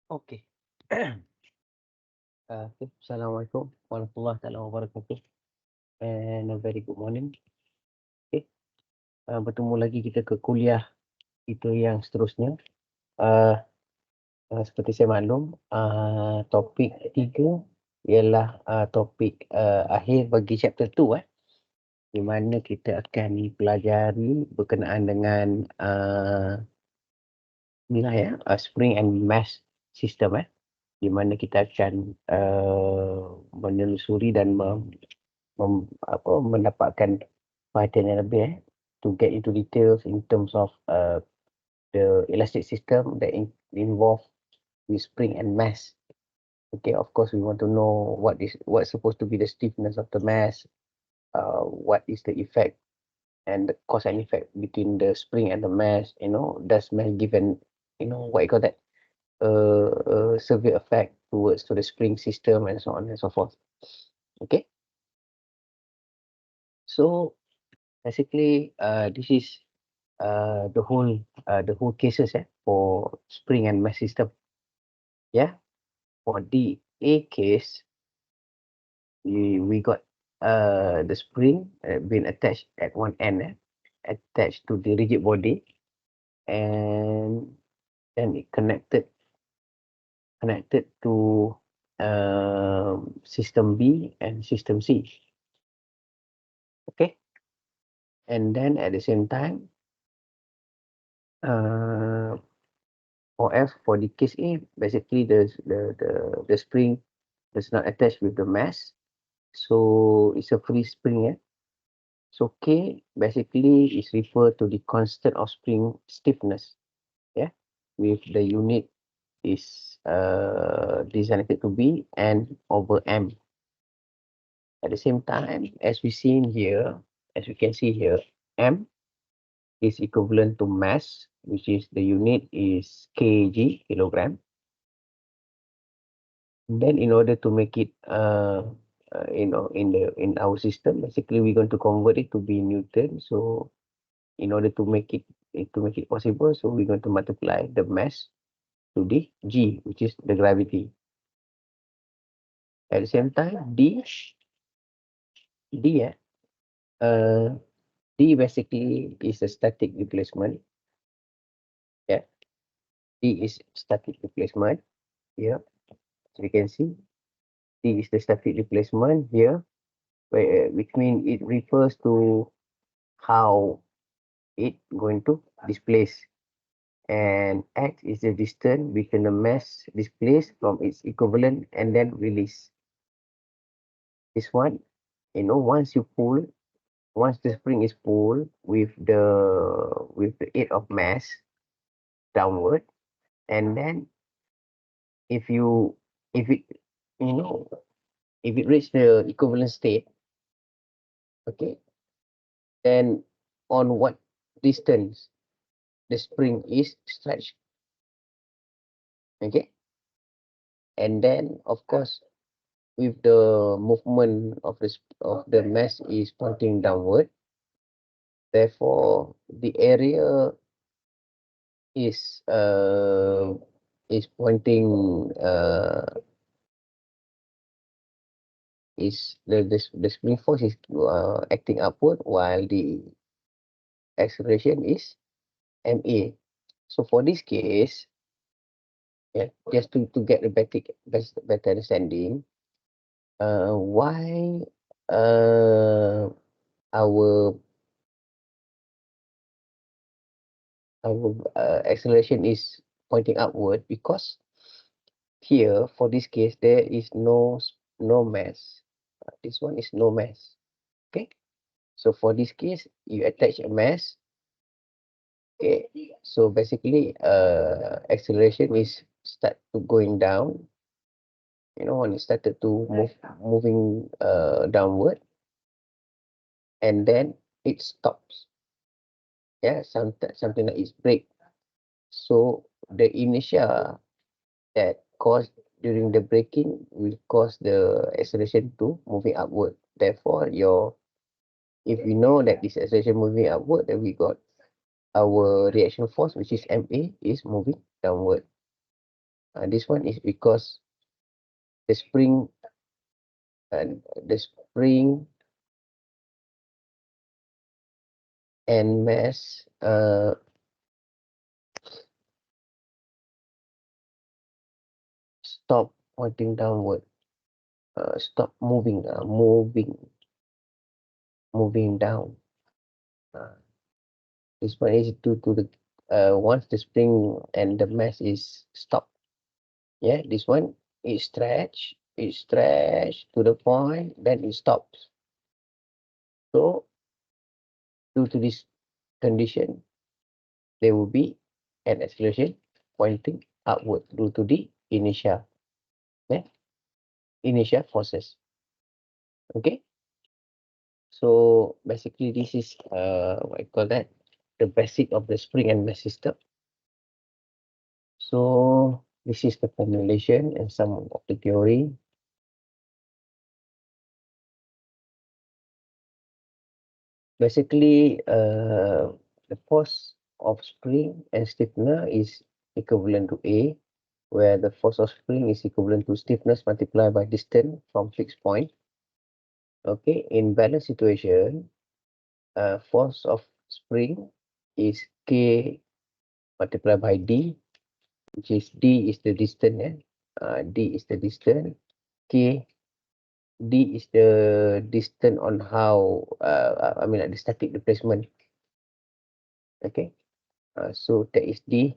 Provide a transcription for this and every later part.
Okey. Okay. Assalamualaikum warahmatullahi taala wabarakatuh and a very good morning. Okay. Bertemu lagi kita ke kuliah kita yang seterusnya. Uh, Seperti saya maklum, topik 3 ialah topik akhir bagi chapter 2 di mana kita akan pelajari berkenaan dengan inilah ya, spring and mass system di mana kita akan menelusuri dan mendapatkan perhatian yang lebih to get into details in terms of the elastic system that involve with spring and mass. Okay, of course we want to know what's supposed to be the stiffness of the mass, what is the effect and the cause and effect between the spring and the mass. Does mass give an what you call that severe effect towards to the spring system and so on and so forth. Okay, so basically this is the whole cases for spring and mass system. Yeah, for the A case, we got the spring being attached at one end, attached to the rigid body, and then it connected to system B and system C. Okay, and then at the same time, for F, for the case A, basically the spring does not attach with the mass, so it's a free spring. So K basically is referred to the constant of spring stiffness, yeah, with the unit is designated to be N over M. At the same time, as we see in here, as we can see here, M is equivalent to mass, which is the unit is kg, kilogram. And then in order to make it in our system, basically we're going to convert it to be Newton. So in order to make it possible, so we're going to multiply the mass to the G, which is the gravity. At the same time, D basically is a static replacement. Yeah, D is static replacement here. So you can see D is the static replacement here, which means it refers to how it going to displace, and x is the distance between the mass displaced from its equivalent and then release. This one, once the spring is pulled with the aid of mass downward, and then if you if it you know if it reach the equivalent state, okay, then on what distance the spring is stretched, okay, and then of course with the movement of the mass is pointing downward, therefore the area is pointing is the spring force is acting upward while the acceleration is ma. So for this case, yeah, just to get a better understanding, why uh, our acceleration is pointing upward, because here for this case there is no mass. This one is no mass. Okay, so for this case you attach a mass. Okay, so basically acceleration is start to going down, when it started to moving downward, and then it stops. Yeah, something like it's break. So the inertia that caused during the braking will cause the acceleration to moving upward. Therefore, if we know that this acceleration moving upward, then we got our reaction force, which is ma, is moving downward. This one is because the spring and mass stop pointing downward, stop moving down. This one is due to the once the spring and the mass is stopped. Yeah, this one is stretched to the point, then it stops. So due to this condition, there will be an acceleration pointing upward due to the initial forces. Okay, so basically this is what I call that, the basic of the spring and mass system. So this is the formulation and some of the theory. Basically, the force of spring and stiffener is equivalent to A, where the force of spring is equivalent to stiffness multiplied by distance from fixed point. Okay, in balance situation, force of spring is K multiplied by D, which is D is the distance, D is the distance, K, D is the distance on how, I mean like the static displacement. Okay, so that is D.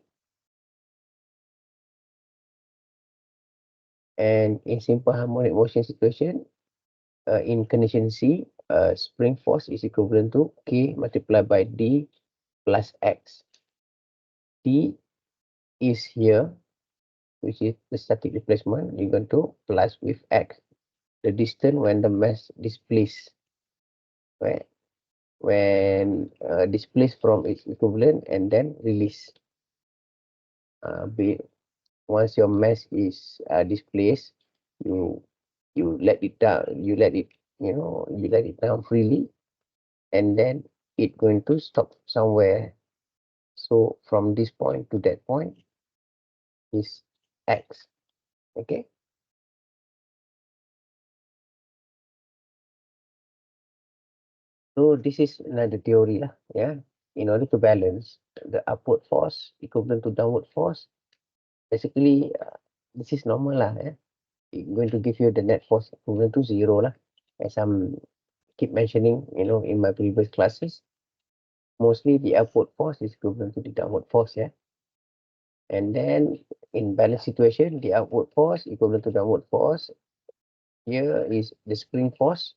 And in simple harmonic motion situation, in condition C, spring force is equivalent to K multiplied by D plus X. D is here, which is the static displacement, you're going to plus with X, the distance when the mass displaced, right? When displaced from its equivalent and then release. Once your mass is displaced, you let it down, you let it down freely, and then it going to stop somewhere. So from this point to that point is X. Okay. So this is another theory lah. Yeah. In order to balance the upward force equivalent to downward force, basically this is normal lah. Yeah. It's going to give you the net force equivalent to 0 lah. As I'm keep mentioning, in my previous classes, mostly the upward force is equivalent to the downward force. Yeah. And then in balance situation, the upward force equivalent to downward force. Here is the spring force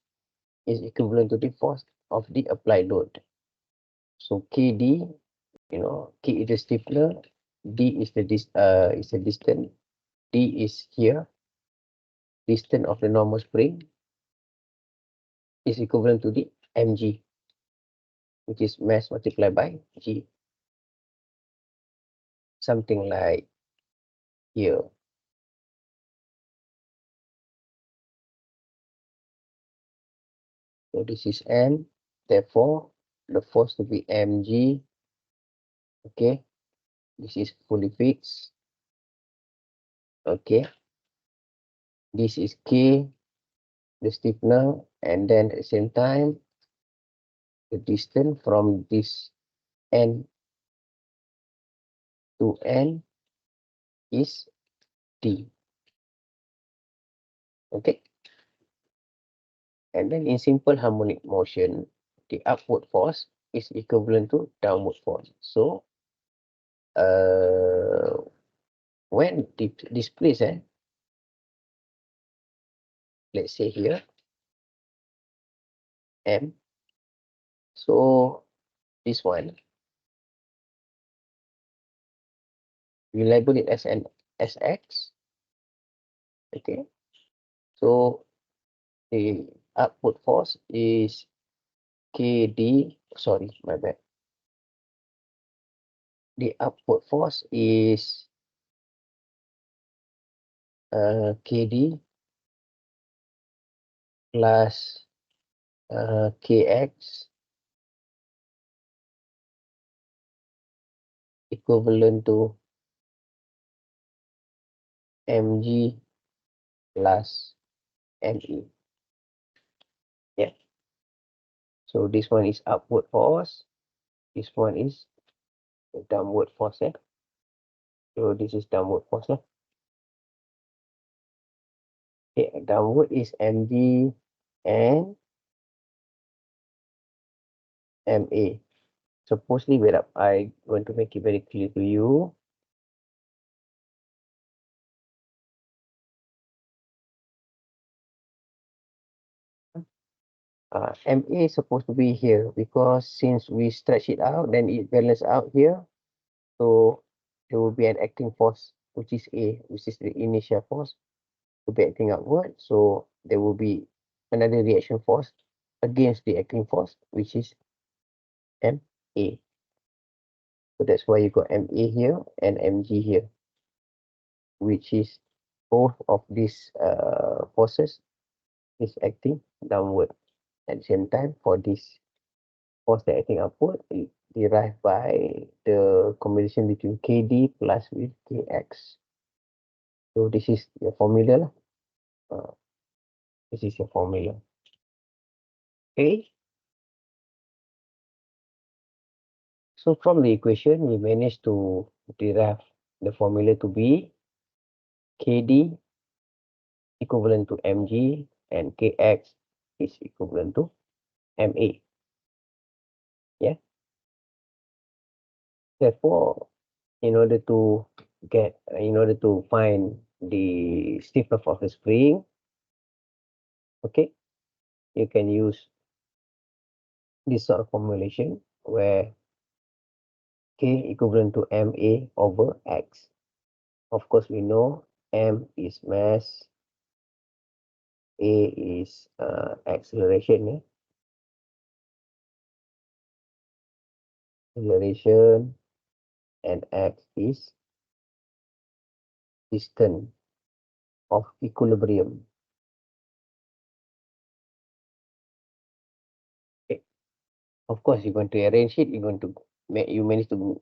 is equivalent to the force of the applied load. So KD, K is the stiffener, D is the distance, D is here, distance of the normal spring is equivalent to the mg, which is mass multiplied by G. Something like here. So this is M, therefore the force to be mg. Okay, this is fully fixed. Okay, this is K, the stiffener, and then at the same time, the distance from this N to N is D. Okay, and then in simple harmonic motion, the upward force is equivalent to downward force. So when displaced, let's say here M, so this one we label it as an SX. Okay, so the upward force is KD, sorry, my bad. The upward force is KD plus KX equivalent to mg plus me. Yeah. So this one is upward force. This one is downward force. Yeah. So this is downward force. Yeah. Okay, downward is mg and ma. Supposedly, wait up. I going to make it very clear to you. MA is supposed to be here because since we stretch it out, then it balance out here. So there will be an acting force, which is A, which is the initial force to be acting upward. So there will be another reaction force against the acting force, which is MA. So that's why you got MA here and MG here, which is both of these forces is acting downward at the same time for this force that acting upward is derived by the combination between KD plus with KX. So this is your formula lah. This is your formula. Okay. So from the equation, we managed to derive the formula to be KD equivalent to mg and kx is equivalent to ma. Yeah. Therefore, in order to find the stiffness of the spring, okay, you can use this sort of formulation where K equivalent to ma over x. Of course, we know m is mass, a is acceleration, yeah? Acceleration, and x is distance of equilibrium. Okay. Of course, you're going to arrange it. You're going to you manage to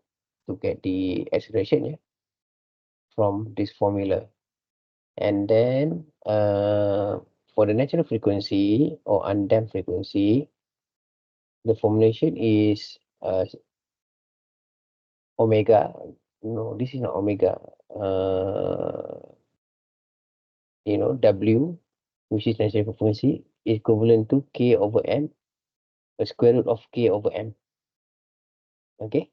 get the acceleration, yeah, from this formula. And then for the natural frequency or undamped frequency, the formulation is omega. No, this is not omega. W, which is natural frequency, is equivalent to K over M, the square root of K over M. Okay.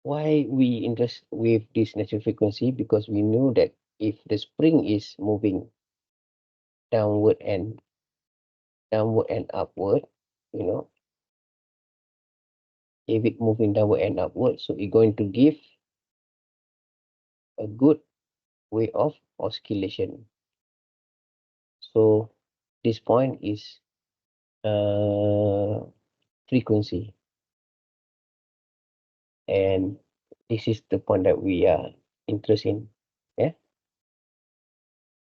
Why we interest with this natural frequency? Because we know that if the spring is moving downward and upward, if it moving downward and upward, so it's going to give a good way of oscillation. So this point is frequency, and this is the point that we are interested in. Yeah.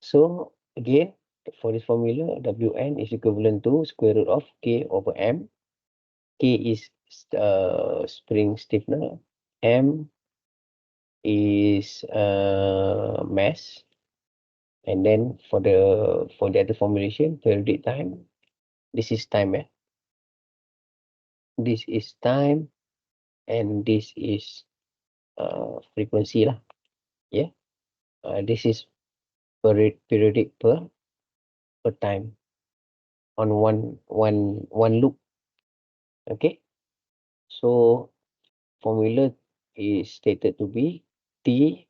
So again, for this formula, Wn is equivalent to square root of K over M. K is spring stiffness. M is mass. And then for the other formulation, periodic time, this is time. This is time, and this is frequency lah. Yeah. This is periodic per time on one loop. Okay. So formula is stated to be T,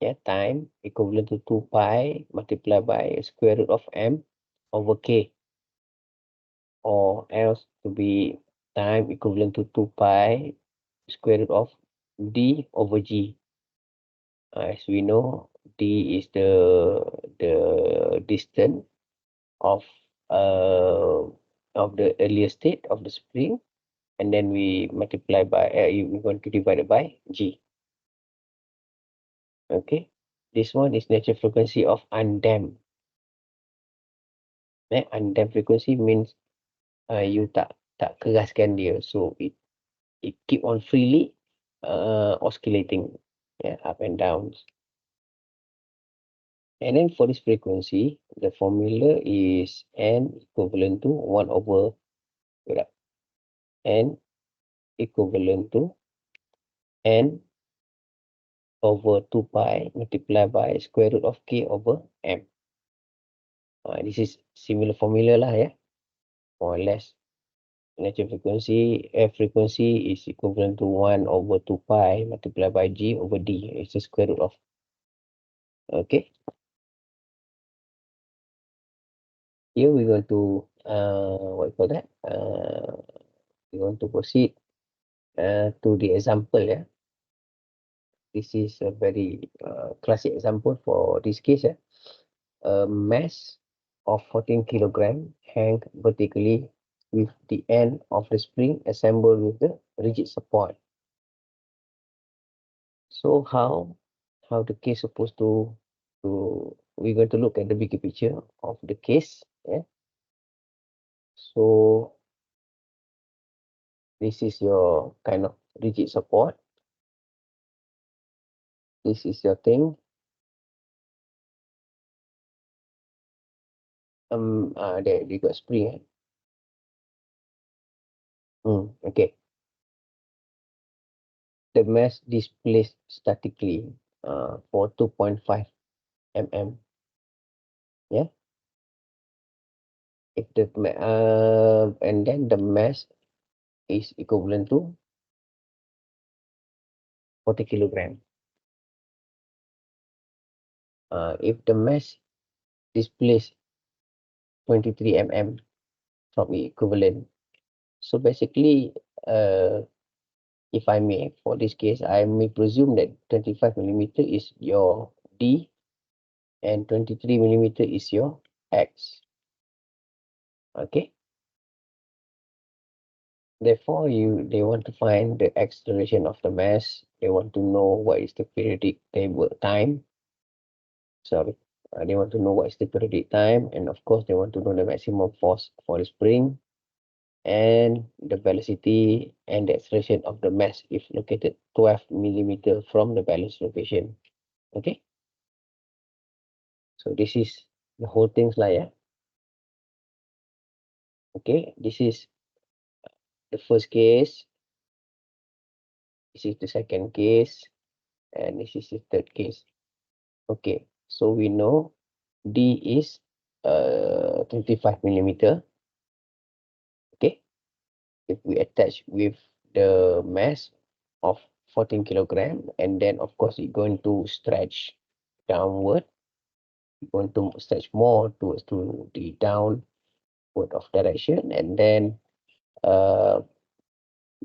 yeah, time equivalent to 2 pi multiplied by square root of M over K, or else to be time equivalent to 2 pi square root of D over G. As we know, D is the distance of the earlier state of the spring, and then we multiply by we're going to divide it by G. Okay, this one is natural frequency of undamped. Undamped frequency means you tak keraskan dia, so it keep on freely oscillating, yeah, up and down. And then for this frequency, the formula is n equivalent to 1 over n equivalent to n over 2 pi multiplied by square root of k over m. This is similar formula lah, ya, more or less. Natural frequency, F frequency is equivalent to 1 over 2 pi multiplied by G over D. It's the square root of. Okay. Here we're going to, what you call that? We're going to proceed to the example. Yeah. This is a very classic example for this case. Yeah. A mass of 14 kilogram hang vertically with the end of the spring assembled with the rigid support. So how the case supposed to we're going to look at the bigger picture of the case. Yeah. So this is your kind of rigid support. This is your thing. There you got spring. Okay. The mass displaced statically for 2.5 mm. Yeah. If the and then the mass is equivalent to 40 kilogram. If the mass displaced 23 mm from equivalent. So basically, if I may, for this case, I may presume that 25 millimeter is your D and 23 millimeter is your X. Okay. Therefore, they want to find the acceleration of the mass. They want to know what is the periodic table time. Sorry. They want to know what is the periodic time, and of course, they want to know the maximum force for the spring and the velocity and the acceleration of the mass if located 12 millimeter from the balanced location. Okay. So this is the whole thing lah, ya. Okay, this is the first case. This is the second case, and this is the third case. Okay, so we know D is 25 millimeter. Okay, if we attach with the mass of 14 kilogram, and then of course it's going to stretch downward. It's going to stretch more towards to the downward of direction, and then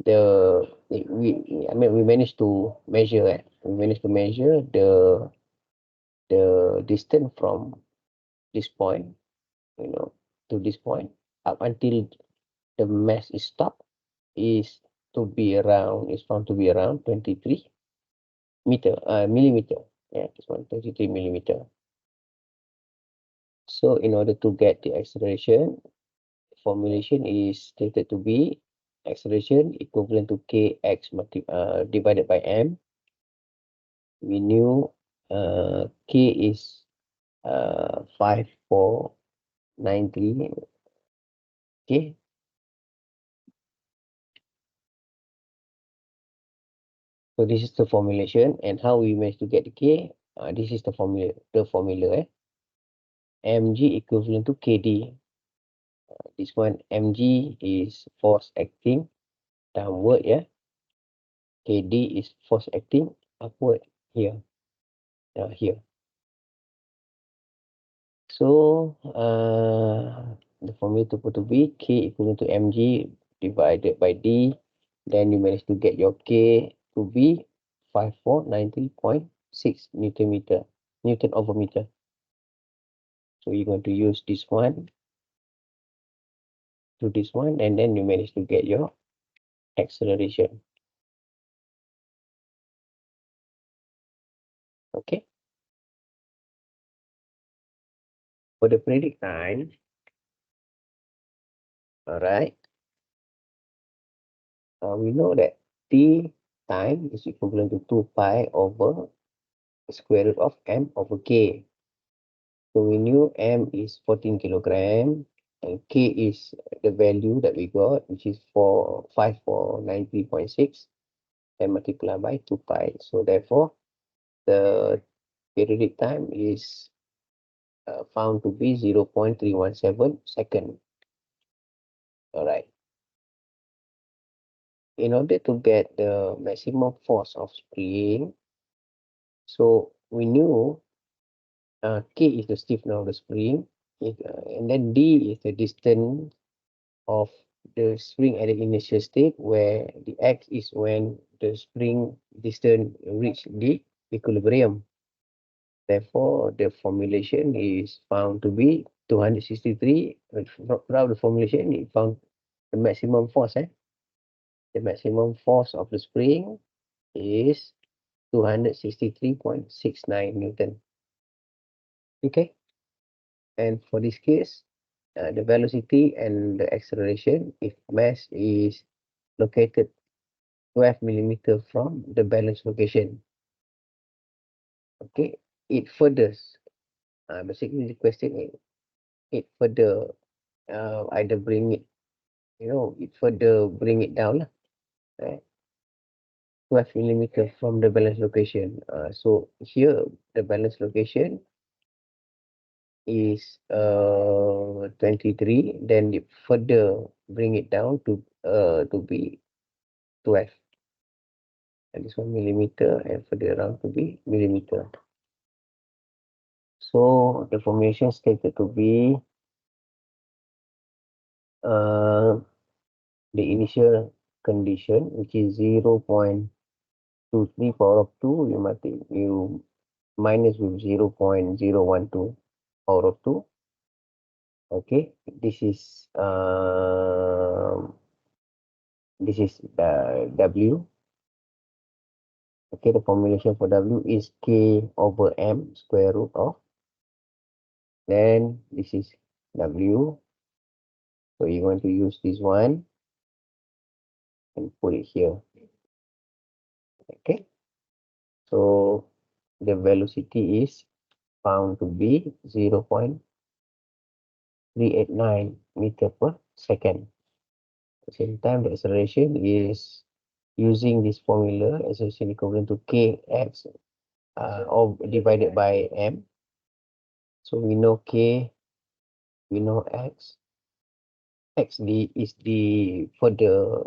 we managed to measure. We managed to measure the distance from this point, to this point up until the mass is stopped is found to be around 23 millimeter. Yeah, this one 23 millimeter. So in order to get the acceleration, formulation is stated to be acceleration equivalent to kx divided by m. We knew k is 5493. Okay. So this is the formulation, and how we managed to get the k. This is the formula. Mg equivalent to kd. This one mg is force acting downward. Yeah. Kd is force acting upward here. Here. So the formula to be k equivalent to mg divided by d. Then you manage to get your k to be 5493.6 Newton over meter. So you're going to use this one to this one, and then you manage to get your acceleration. Okay. For the periodic time, all right, we know that t time is equivalent to 2 pi over square root of m over k. So we knew M is 14 kilogram and K is the value that we got, which is 5493.6 and multiplied by 2 pi. So therefore, the periodic time is found to be 0.317 second. All right. In order to get the maximum force of spring, so we knew K is the stiffness of the spring, and then D is the distance of the spring at the initial state, where the X is when the spring distance reach the equilibrium. Therefore, the formulation is found to be 263. From the formulation, it found the maximum force. The maximum force of the spring is 263.69 Newton. Okay. And for this case, the velocity and the acceleration, if mass is located 12 millimeter from the balance location. Okay, it furthers. Basically, the question is, it further either bring it, it further bring it down, right? 12 millimeter from the balance location. So here, the balance location is 23, then it further bring it down to be 12. And this 1 millimeter and further around to be millimeter. So the formation stated to be the initial condition, which is 0.23 power of 2, you minus with 0.012 power of 2. Okay, this is W. Okay, the formulation for W is K over M square root of. Then this is W. So you're going to use this one and put it here. Okay. So the velocity is found to be 0.389 meter per second. At the same time, the acceleration is using this formula, acceleration equivalent to kx or divided by m. So we know k, we know x. Xd is the further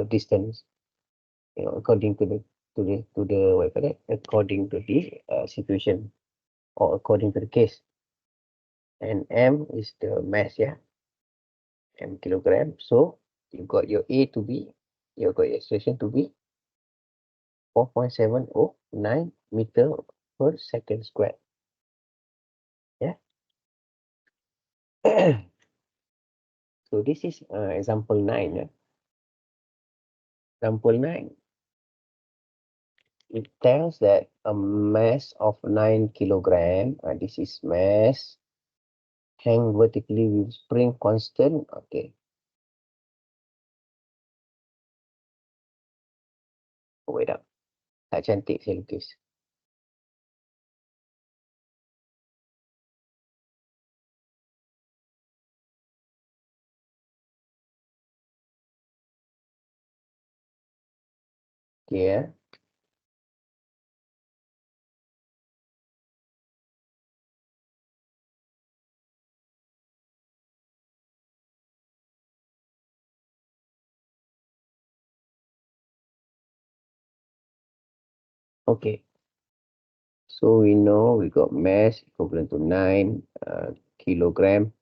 distance, according to the what you call that, according to the situation or according to the case. And m is the mass, m kilogram. So you got your A to be, you got your expression to be 4.709 meter per second square. Yeah. So this is example 9. Example 9. It tells that a mass of 9 kilogram, this is mass, hang vertically with spring constant. Okay. Wait up. Tak cantik saya lukis. Okay. Okay. So we know we got mass equivalent to 9 kilogram.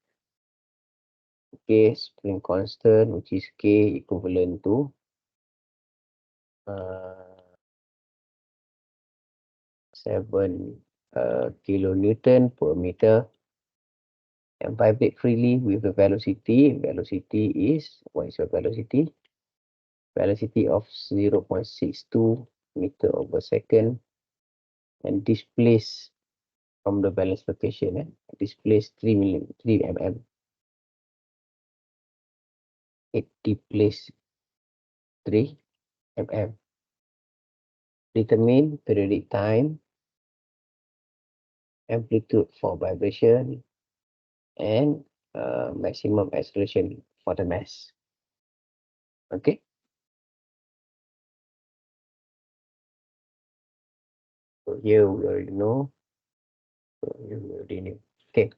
Okay, spring constant, which is K equivalent to 7 kilonewton per meter, and vibrate freely with the velocity. Velocity is, what is your velocity? Velocity of 0.62 meter over second, and displace from the balance location. Displace 3 mm. It displace 3 mm. Determine periodic time amplitude for vibration, and maximum acceleration for the mass. Okay. So here we already know. So here we already know. Okay.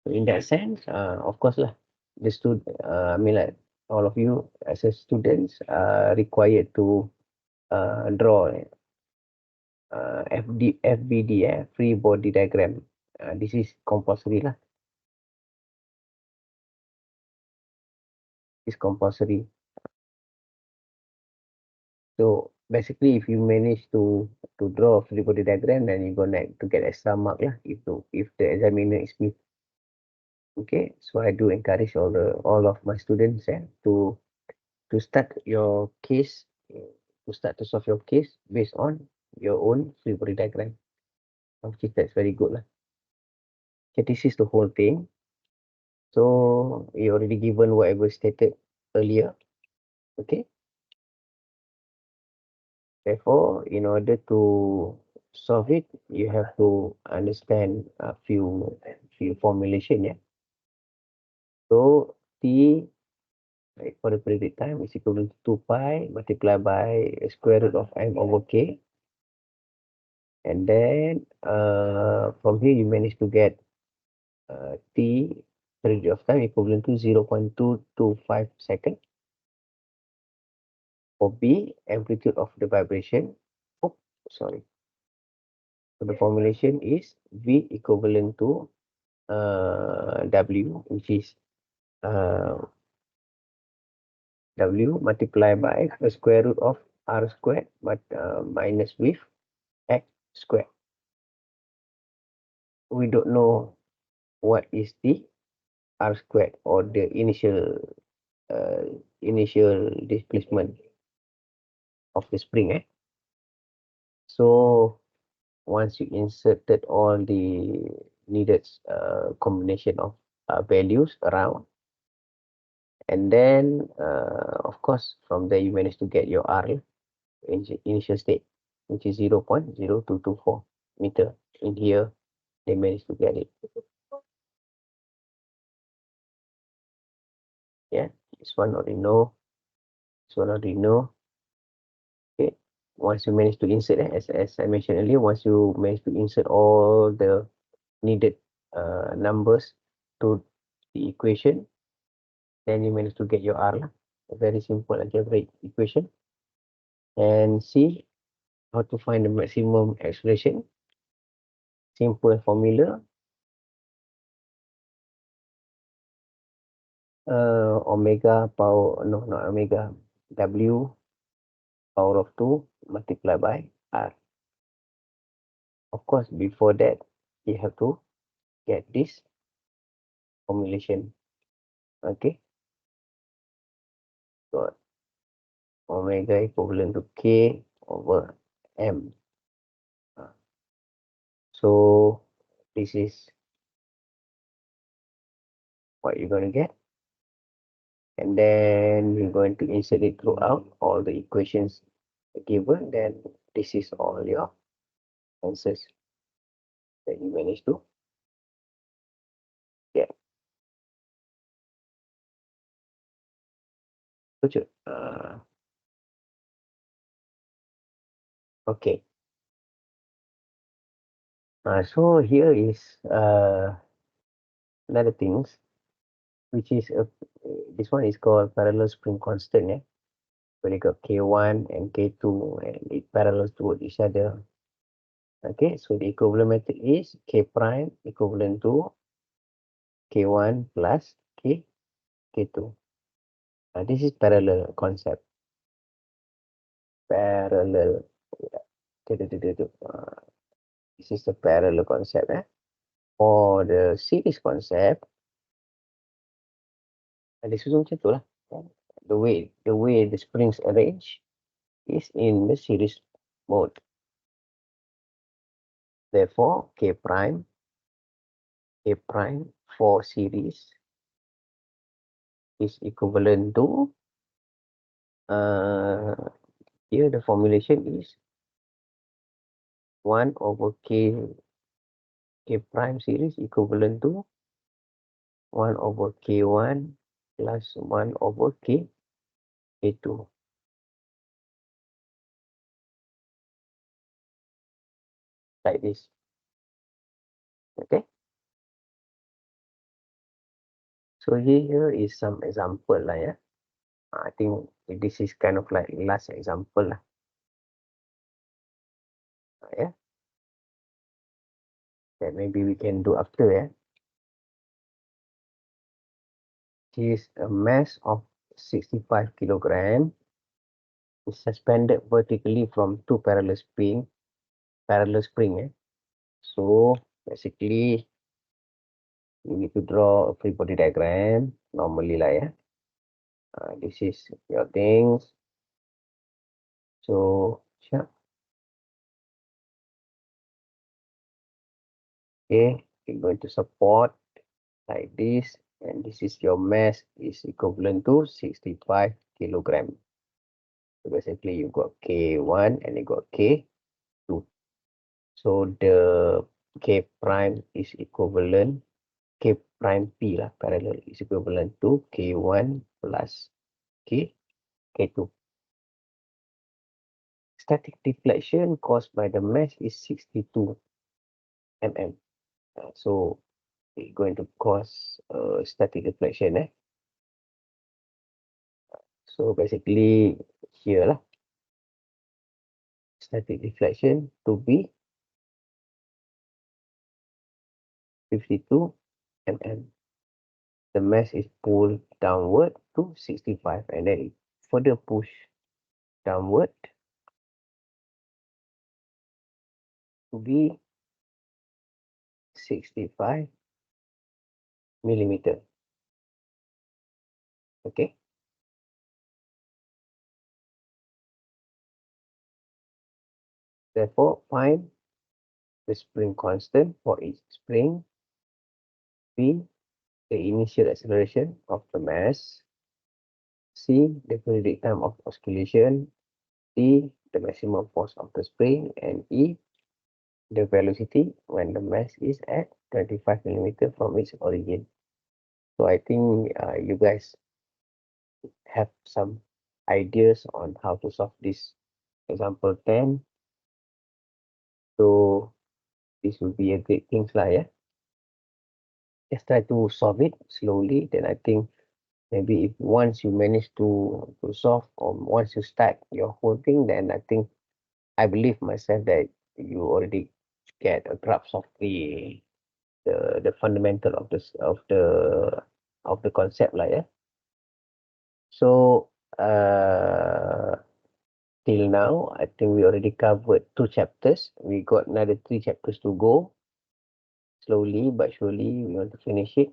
So in that sense, of course lah, the student, I mean like all of you as a students are required to draw FBD, free body diagram. This is compulsory lah. It's compulsory. So basically, if you manage to draw a free body diagram, then you're gonna to get extra mark lah. If the examiner is me. Okay, so I do encourage all of my students to start your case, to start to solve your case based on your own free body diagram. Okay, that's very good lah. Okay, this is the whole thing. So you already given whatever stated earlier. Okay. Therefore, in order to solve it, you have to understand a few formulation. Yeah. So T, right, for the periodic time is equivalent to 2 pi multiplied by square root of m over k. And then from here you manage to get T period of time equivalent to 0.225 seconds. For B, amplitude of the vibration. Oh, sorry. So the formulation is V equivalent to W, which is W multiplied by the square root of R squared, but minus with X squared. We don't know what is the R squared or the initial displacement of the spring. So once you inserted all the needed combination of values around, and then of course from there you manage to get your R initial state, which is 0.0224 meter. In here they managed to get it. Yeah, this one already know. This one already know. Okay, once you manage to insert, as I mentioned earlier, once you manage to insert all the needed numbers to the equation, then you manage to get your R lah. A very simple algebraic equation. And see how to find the maximum acceleration. Simple formula. Omega power, no, not omega, W power of 2 multiplied by R. Of course, before that, you have to get this formulation. Okay. So omega equivalent to K over M. So this is what you're going to get. And then you're going to insert it throughout all the equations given. Then this is all your answers that you managed to get. Okay. So here is another things, which is this one is called parallel spring constant. Yeah, where you got K1 and K2 and it parallels toward each other. Okay, so the equivalent method is K prime equivalent to K1 plus K2. This is parallel concept. Parallel. This is the parallel concept. For the series concept, this is macam tu lah. The way the springs arrange is in the series mode. Therefore, K prime for series is equivalent to here the formulation is 1 over k prime series equivalent to 1 over k1 plus 1 over k2. Like this. Okay. So here is some example lah, yeah. I think this is kind of like last example lah. Yeah. That maybe we can do after, yeah. Here's a mass of 65 kilogram is suspended vertically from two parallel spring. So basically, you need to draw a free body diagram normally lah, yeah. This is your things. So sure. Okay, you're going to support like this, and this is your mass is equivalent to 65 kilogram. So basically, you got K1 and you got K2. So the K prime is equivalent, K prime P lah, parallel is equivalent to K1 plus K2. Static deflection caused by the mass is 62 mm. So it's going to cause static deflection. So basically here lah, static deflection to be 52 mm. The mass is pulled downward to 65 and then it further push downward to be 65 millimeter. Okay. Therefore, find the spring constant for each spring. B, the initial acceleration of the mass. C, the periodic time of oscillation. D, the maximum force of the spring. And E, the velocity when the mass is at 25 millimeter from its origin. So I think you guys have some ideas on how to solve this example 10. So this will be a great thing lah, yeah. Just try to solve it slowly. Then I think maybe if once you manage to solve, or once you start your whole thing, then I think I believe myself that you already get a grasp of the fundamental of this of the concept lah, yeah. So till now, I think we already covered 2 chapters. We got another 3 chapters to go. Slowly but surely, we want to finish it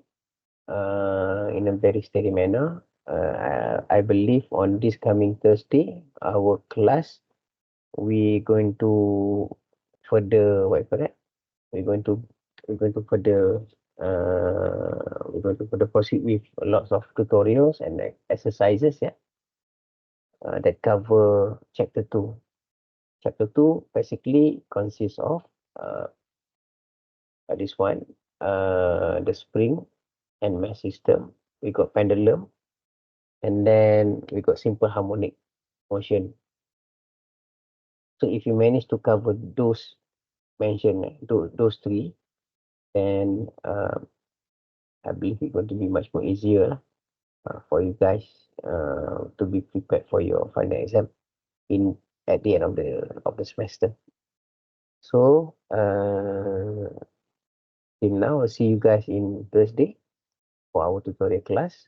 in a very steady manner. I believe on this coming Thursday, our class, we're going to further, what you call that? We're going to further proceed with lots of tutorials and exercises, yeah, that cover chapter 2. Chapter 2 basically consists of this one, the spring and mass system. We got pendulum, and then we got simple harmonic motion. So if you manage to cover those mentioned, those 3, then I believe it's going to be much more easier for you guys to be prepared for your final exam at the end of the semester. So till now, I'll see you guys in Thursday for our tutorial class.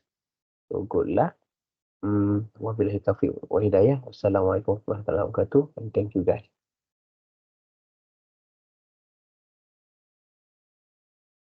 So good luck. Wabillahi taufiq wa hidayah. Wassalamualaikum warahmatullahi wabarakatuh. And thank you guys.